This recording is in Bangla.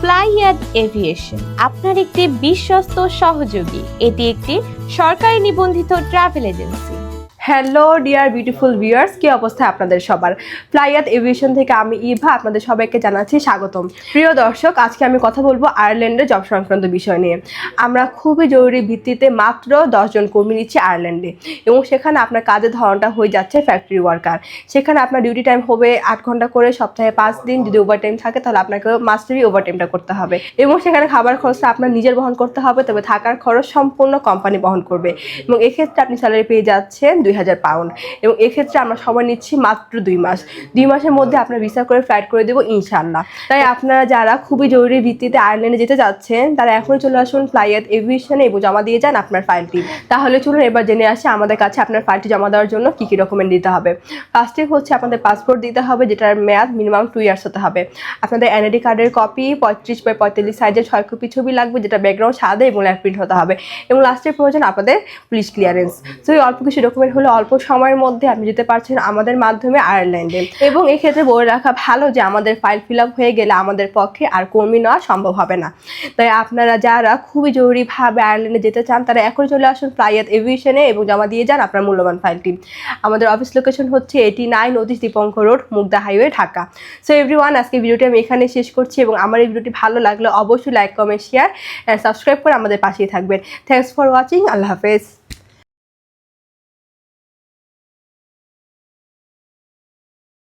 ফ্লাইয়াদ এভিয়েশন আপনার একটি বিশ্বস্ত সহযোগী। এটি একটি সরকারি নিবন্ধিত travel agency. Hello dear beautiful viewers, কি অবস্থা আপনাদের সবার? ফ্লাইয়াদ এভিয়েশন থেকে আমি ইভা আপনাদের সবাইকে জানাচ্ছি স্বাগতম। প্রিয় দর্শক, আজকে আমি কথা বলবো আয়ারল্যান্ডের জব সংক্রান্ত বিষয় নিয়ে। আমরা খুবই জরুরি ভিত্তিতে মাত্র 10 জন কর্মী নিচ্ছি আয়ারল্যান্ডে, এবং সেখানে আপনার কাজের ধরনটা হয়ে যাচ্ছে ফ্যাক্টরি ওয়ার্কার। সেখানে আপনার ডিউটি টাইম হবে 8 ঘন্টা করে, সপ্তাহে 5 দিন। যদি ওভার টাইম থাকে তাহলে আপনাকে মাস্টারই ওভার টাইমটা করতে হবে, এবং সেখানে খাবার খরচটা আপনার নিজের বহন করতে হবে, তবে থাকার খরচ সম্পূর্ণ কোম্পানি বহন করবে। এবং এক্ষেত্রে আপনি স্যালারি পেয়ে যাচ্ছেন 2000 পাউন্ড, এবং এক্ষেত্রে আমরা সময় নিচ্ছি মাত্র 2 মাস। 2 মাসের মধ্যে আপনার ভিসা করে ফ্লাইট করে দেবো ইনশাল্লাহ। তাই আপনারা যারা খুবই জরুরি ভিত্তিতে আয়ারল্যান্ডে যেতে যাচ্ছেন তারা এখনই চলে আসুন ফ্লাইয়াদ এভিয়েশনে এবং জমা দিয়ে যান আপনার ফাইলটি। তাহলে চলুন এবার জেনে আসি আমাদের কাছে আপনার ফাইলটি জমা দেওয়ার জন্য কী কী ডকুমেন্ট দিতে হবে। ফার্স্টে হচ্ছে আপনাদের পাসপোর্ট দিতে হবে, যেটার মেয়াদ মিনিমাম 2 ইয়ার্স হতে হবে। আপনাদের এনআইডি কার্ডের কপি 35x45 সাইজের 6 কপি ছবি লাগবে, যেটা ব্যাকগ্রাউন্ড সাদা এবং ল্যাপ প্রিন্ট হতে হবে। এবং লাস্টের প্রয়োজন আপনাদের পুলিশ ক্লিয়ারেন্স। তো এই অল্প কিছু ডকুমেন্ট হলে অল্প সময়ের মধ্যে আপনি যেতে পারছেন আমাদের মাধ্যমে আয়ারল্যান্ডে। এবং এই ক্ষেত্রে বলে রাখা ভালো যে আমাদের ফাইল ফিল আপ হয়ে গেলে আমাদের পক্ষে আর কর্মী নেওয়া সম্ভব হবে না। তাই আপনারা যারা খুবই জরুরিভাবে আয়ারল্যান্ডে যেতে চান তারা এখনই চলে আসুন ফ্লাইয়াদ এভিয়েশনে এবং জমা দিয়ে যান আপনার মূল্যবান ফাইলটি। আমাদের অফিস লোকেশন হচ্ছে 89 Atish Dipankar road, Mugda highway, Dhaka. So everyone, আজকে ভিডিওটি আমি এখানে শেষ করছি, এবং আমার এই ভিডিওটি ভালো লাগলে অবশ্যই like, comment, share and subscribe করে আমাদের পাশেই থাকবেন। Thanks for watching. আল্লাহ হাফেজ।